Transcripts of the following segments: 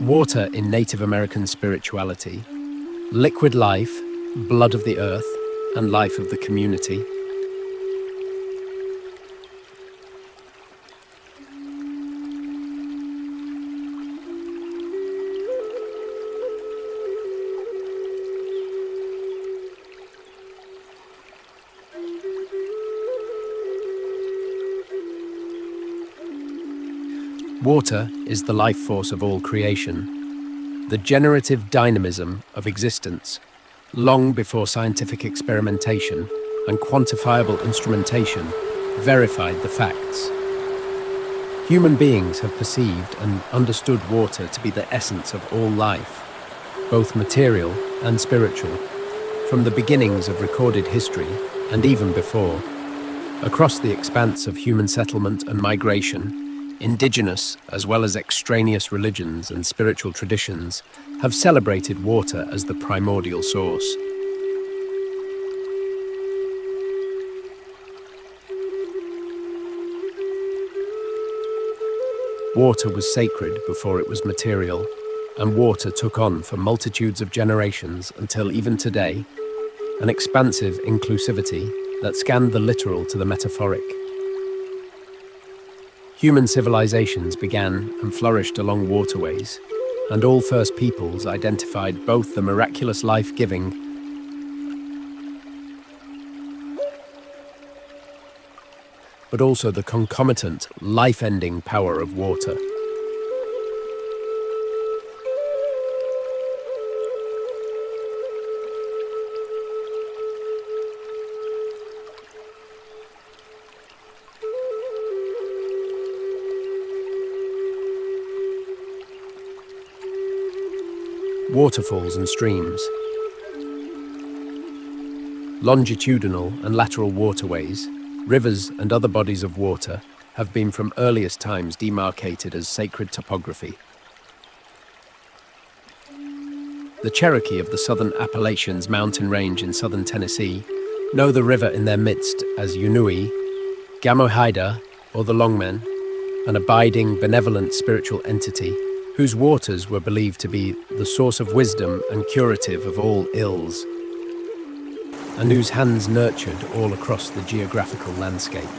Water in Native American spirituality, liquid life, blood of the earth, and life of the community. Water is the life force of all creation, the generative dynamism of existence, long before scientific experimentation and quantifiable instrumentation verified the facts. Human beings have perceived and understood water to be the essence of all life, both material and spiritual, from the beginnings of recorded history and even before. Across the expanse of human settlement and migration, indigenous as well as extraneous religions and spiritual traditions have celebrated water as the primordial source. Water was sacred before it was material, and water took on for multitudes of generations until even today, an expansive inclusivity that scanned the literal to the metaphoric. Human civilizations began and flourished along waterways, and all first peoples identified both the miraculous life-giving but also the concomitant, life-ending power of water. Waterfalls and streams. Longitudinal and lateral waterways, rivers and other bodies of water have been from earliest times demarcated as sacred topography. The Cherokee of the southern Appalachians mountain range in southern Tennessee know the river in their midst as Unui, Gamohaida, or the Longmen, an abiding, benevolent spiritual entity whose waters were believed to be the source of wisdom and curative of all ills, and whose hands nurtured all across the geographical landscape.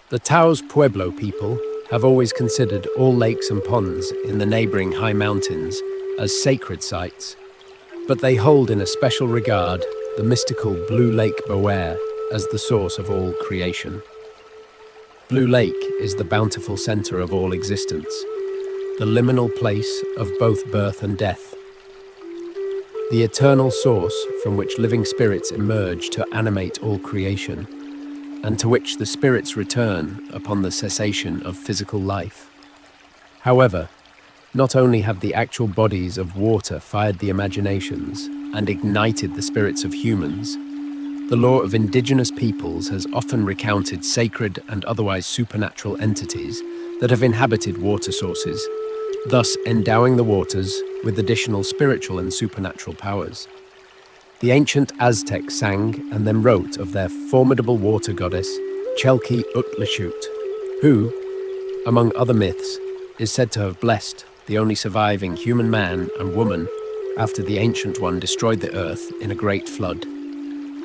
The Taos Pueblo people have always considered all lakes and ponds in the neighboring high mountains as sacred sites, but they hold in a special regard the mystical Blue Lake Boer as the source of all creation. Blue Lake is the bountiful center of all existence, the liminal place of both birth and death, the eternal source from which living spirits emerge to animate all creation, and to which the spirits return upon the cessation of physical life. However, not only have the actual bodies of water fired the imaginations and ignited the spirits of humans, the lore of indigenous peoples has often recounted sacred and otherwise supernatural entities that have inhabited water sources, thus endowing the waters with additional spiritual and supernatural powers. The ancient Aztecs sang and then wrote of their formidable water goddess, Chelki-Utlashut, who, among other myths, is said to have blessed the only surviving human man and woman after the Ancient One destroyed the earth in a great flood.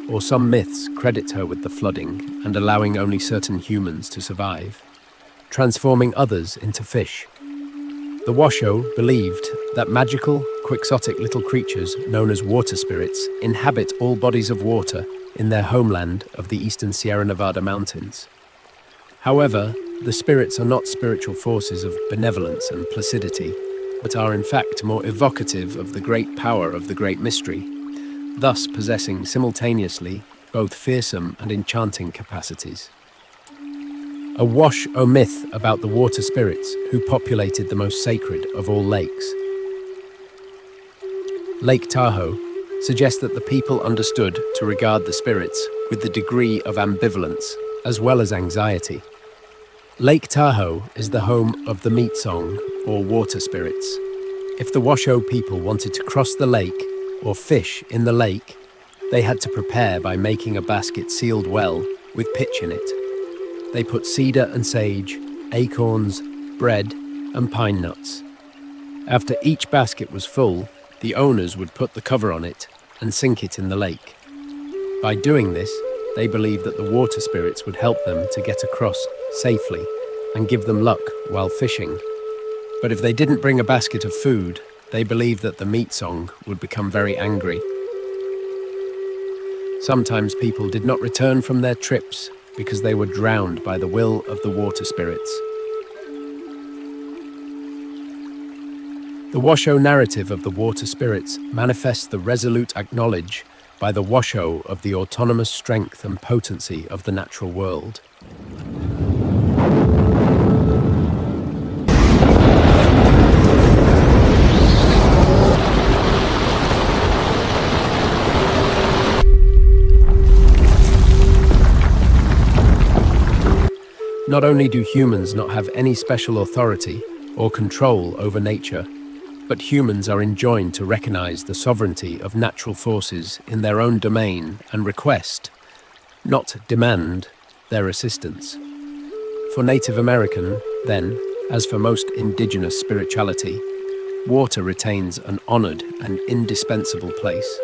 Or some myths credit her with the flooding and allowing only certain humans to survive, transforming others into fish. The Washoe believed that magical, quixotic little creatures known as water spirits inhabit all bodies of water in their homeland of the eastern Sierra Nevada mountains. However, the spirits are not spiritual forces of benevolence and placidity, but are in fact more evocative of the great power of the great mystery, thus possessing simultaneously both fearsome and enchanting capacities. A wash or myth about the water spirits who populated the most sacred of all lakes. Lake Tahoe suggests that the people understood to regard the spirits with the degree of ambivalence as well as anxiety. Lake Tahoe is the home of the meat song or water spirits. If the Washoe people wanted to cross the lake, or fish in the lake, they had to prepare by making a basket sealed well with pitch in it. They put cedar and sage, acorns, bread, and pine nuts. After each basket was full, the owners would put the cover on it and sink it in the lake. By doing this, they believed that the water spirits would help them to get across safely and give them luck while fishing. But if they didn't bring a basket of food, they believed that the meat song would become very angry. Sometimes people did not return from their trips because they were drowned by the will of the water spirits. The Washoe narrative of the water spirits manifests the resolute acknowledge by the Washoe of the autonomous strength and potency of the natural world. Not only do humans not have any special authority or control over nature, but humans are enjoined to recognize the sovereignty of natural forces in their own domain and request, not demand, their assistance. For Native American, then, as for most indigenous spirituality, water retains an honored and indispensable place,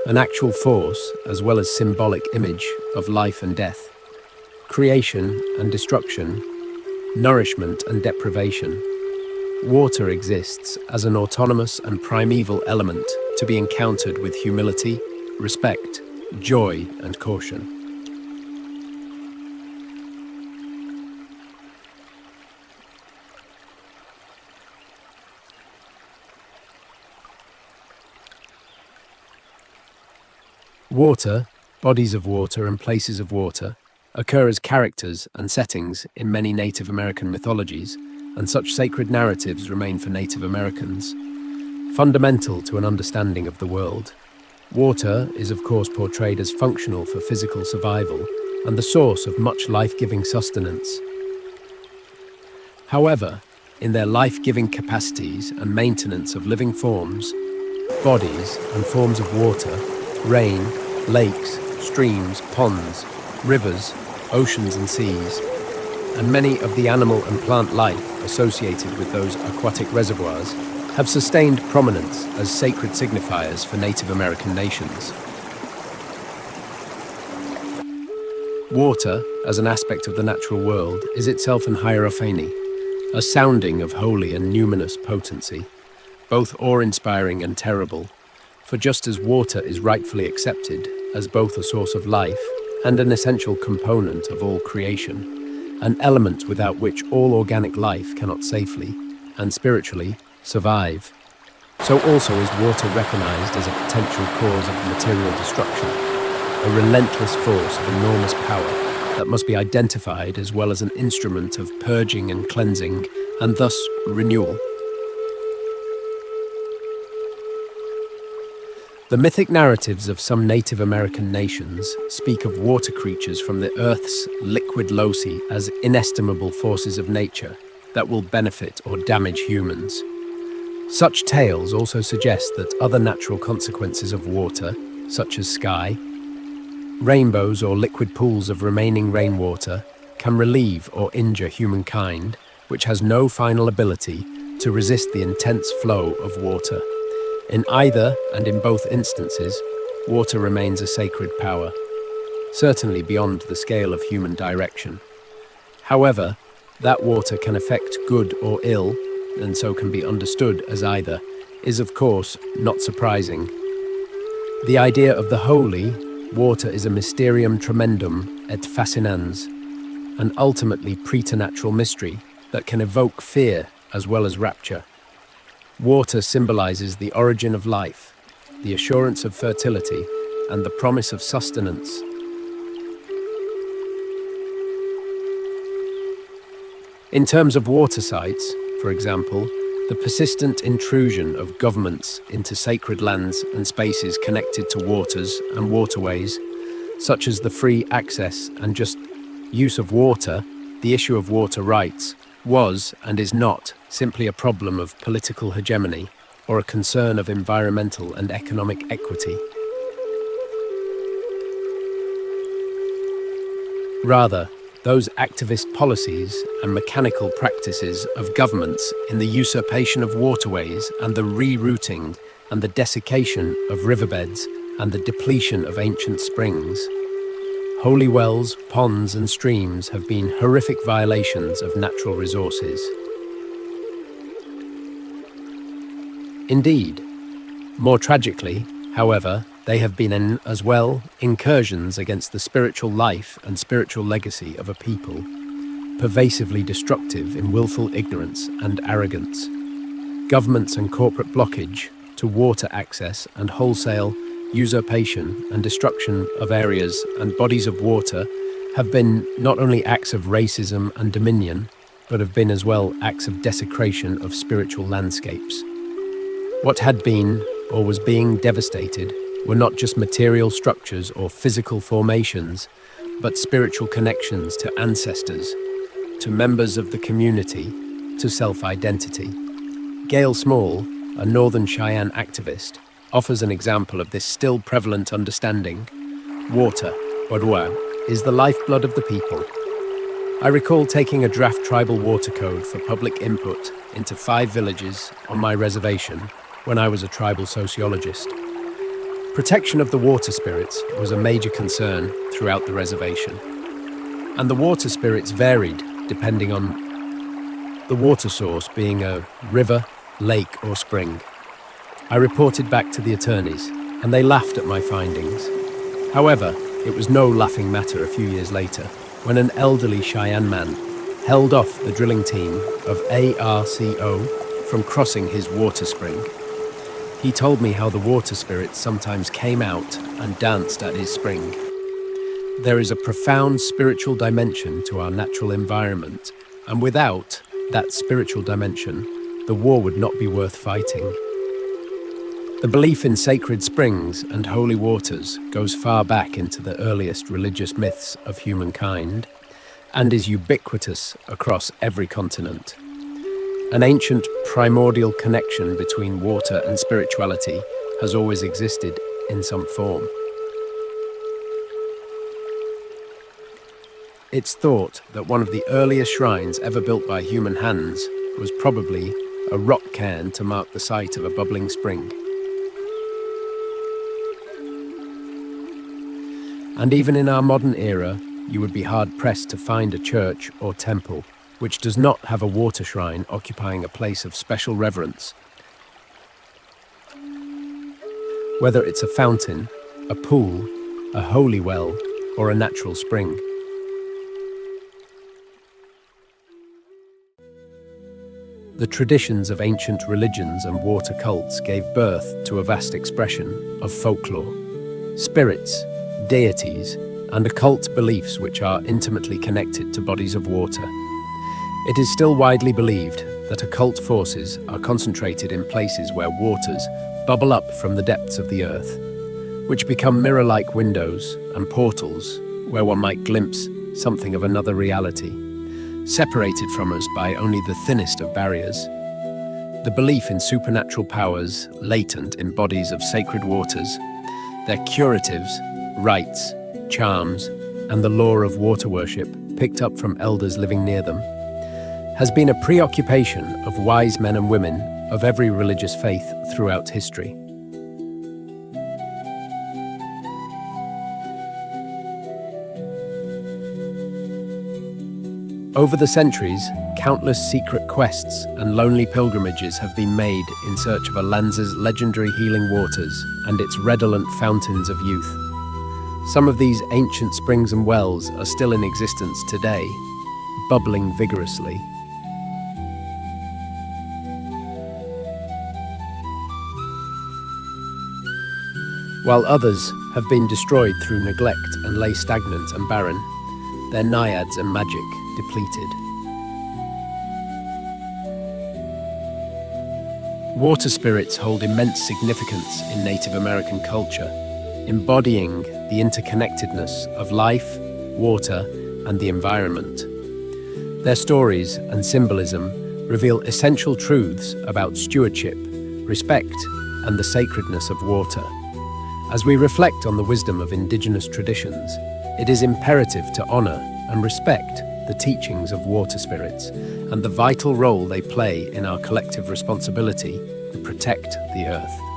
an actual force as well as symbolic image of life and death, creation and destruction, nourishment and deprivation. Water exists as an autonomous and primeval element to be encountered with humility, respect, joy, and caution. Water, bodies of water, and places of water occur as characters and settings in many Native American mythologies, and such sacred narratives remain for Native Americans. Fundamental to an understanding of the world, water is of course portrayed as functional for physical survival and the source of much life-giving sustenance. However, in their life-giving capacities and maintenance of living forms, bodies and forms of water, rain, lakes, streams, ponds, rivers, oceans and seas, and many of the animal and plant life associated with those aquatic reservoirs have sustained prominence as sacred signifiers for Native American nations. Water, as an aspect of the natural world, is itself an hierophany, a sounding of holy and numinous potency, both awe-inspiring and terrible, for just as water is rightfully accepted as both a source of life and an essential component of all creation, an element without which all organic life cannot safely and spiritually survive, so also is water recognized as a potential cause of material destruction, a relentless force of enormous power that must be identified as well as an instrument of purging and cleansing, and thus renewal. The mythic narratives of some Native American nations speak of water creatures from the Earth's liquid loci as inestimable forces of nature that will benefit or damage humans. Such tales also suggest that other natural consequences of water, such as sky, rainbows or liquid pools of remaining rainwater, can relieve or injure humankind, which has no final ability to resist the intense flow of water. In either and in both instances, water remains a sacred power, certainly beyond the scale of human direction. However, that water can affect good or ill, and so can be understood as either, is of course not surprising. The idea of the holy, water is a mysterium tremendum et fascinans, an ultimately preternatural mystery that can evoke fear as well as rapture. Water symbolizes the origin of life, the assurance of fertility, and the promise of sustenance. In terms of water sites, for example, the persistent intrusion of governments into sacred lands and spaces connected to waters and waterways, such as the free access and just use of water, the issue of water rights, was and is not simply a problem of political hegemony, or a concern of environmental and economic equity. Rather, those activist policies and mechanical practices of governments in the usurpation of waterways and the rerouting and the desiccation of riverbeds and the depletion of ancient springs. Holy wells, ponds and streams have been horrific violations of natural resources. Indeed, more tragically, however, they have been as well incursions against the spiritual life and spiritual legacy of a people, pervasively destructive in willful ignorance and arrogance. Governments and corporate blockage to water access and wholesale usurpation and destruction of areas and bodies of water have been not only acts of racism and dominion, but have been as well acts of desecration of spiritual landscapes. What had been or was being devastated were not just material structures or physical formations, but spiritual connections to ancestors, to members of the community, to self-identity. Gail Small, a Northern Cheyenne activist, offers an example of this still prevalent understanding. Water, Odwa, is the lifeblood of the people. I recall taking a draft tribal water code for public input into 5 villages on my reservation when I was a tribal sociologist. Protection of the water spirits was a major concern throughout the reservation, and the water spirits varied depending on the water source being a river, lake or spring. I reported back to the attorneys, and they laughed at my findings. However, it was no laughing matter a few years later when an elderly Cheyenne man held off the drilling team of ARCO from crossing his water spring. He told me how the water spirits sometimes came out and danced at his spring. There is a profound spiritual dimension to our natural environment, and without that spiritual dimension, the war would not be worth fighting. The belief in sacred springs and holy waters goes far back into the earliest religious myths of humankind and is ubiquitous across every continent. An ancient primordial connection between water and spirituality has always existed in some form. It's thought that one of the earliest shrines ever built by human hands was probably a rock cairn to mark the site of a bubbling spring. And even in our modern era, you would be hard-pressed to find a church or temple which does not have a water shrine occupying a place of special reverence. Whether it's a fountain, a pool, a holy well, or a natural spring. The traditions of ancient religions and water cults gave birth to a vast expression of folklore, spirits, deities, and occult beliefs which are intimately connected to bodies of water. It is still widely believed that occult forces are concentrated in places where waters bubble up from the depths of the earth, which become mirror-like windows and portals where one might glimpse something of another reality, separated from us by only the thinnest of barriers. The belief in supernatural powers latent in bodies of sacred waters, their curatives, rites, charms, and the lore of water worship picked up from elders living near them, has been a preoccupation of wise men and women of every religious faith throughout history. Over the centuries, countless secret quests and lonely pilgrimages have been made in search of Alanza's legendary healing waters and its redolent fountains of youth. Some of these ancient springs and wells are still in existence today, bubbling vigorously. While others have been destroyed through neglect and lay stagnant and barren, their naiads and magic depleted. Water spirits hold immense significance in Native American culture, embodying the interconnectedness of life, water, and the environment. Their stories and symbolism reveal essential truths about stewardship, respect, and the sacredness of water. As we reflect on the wisdom of indigenous traditions, it is imperative to honor and respect the teachings of water spirits and the vital role they play in our collective responsibility to protect the earth.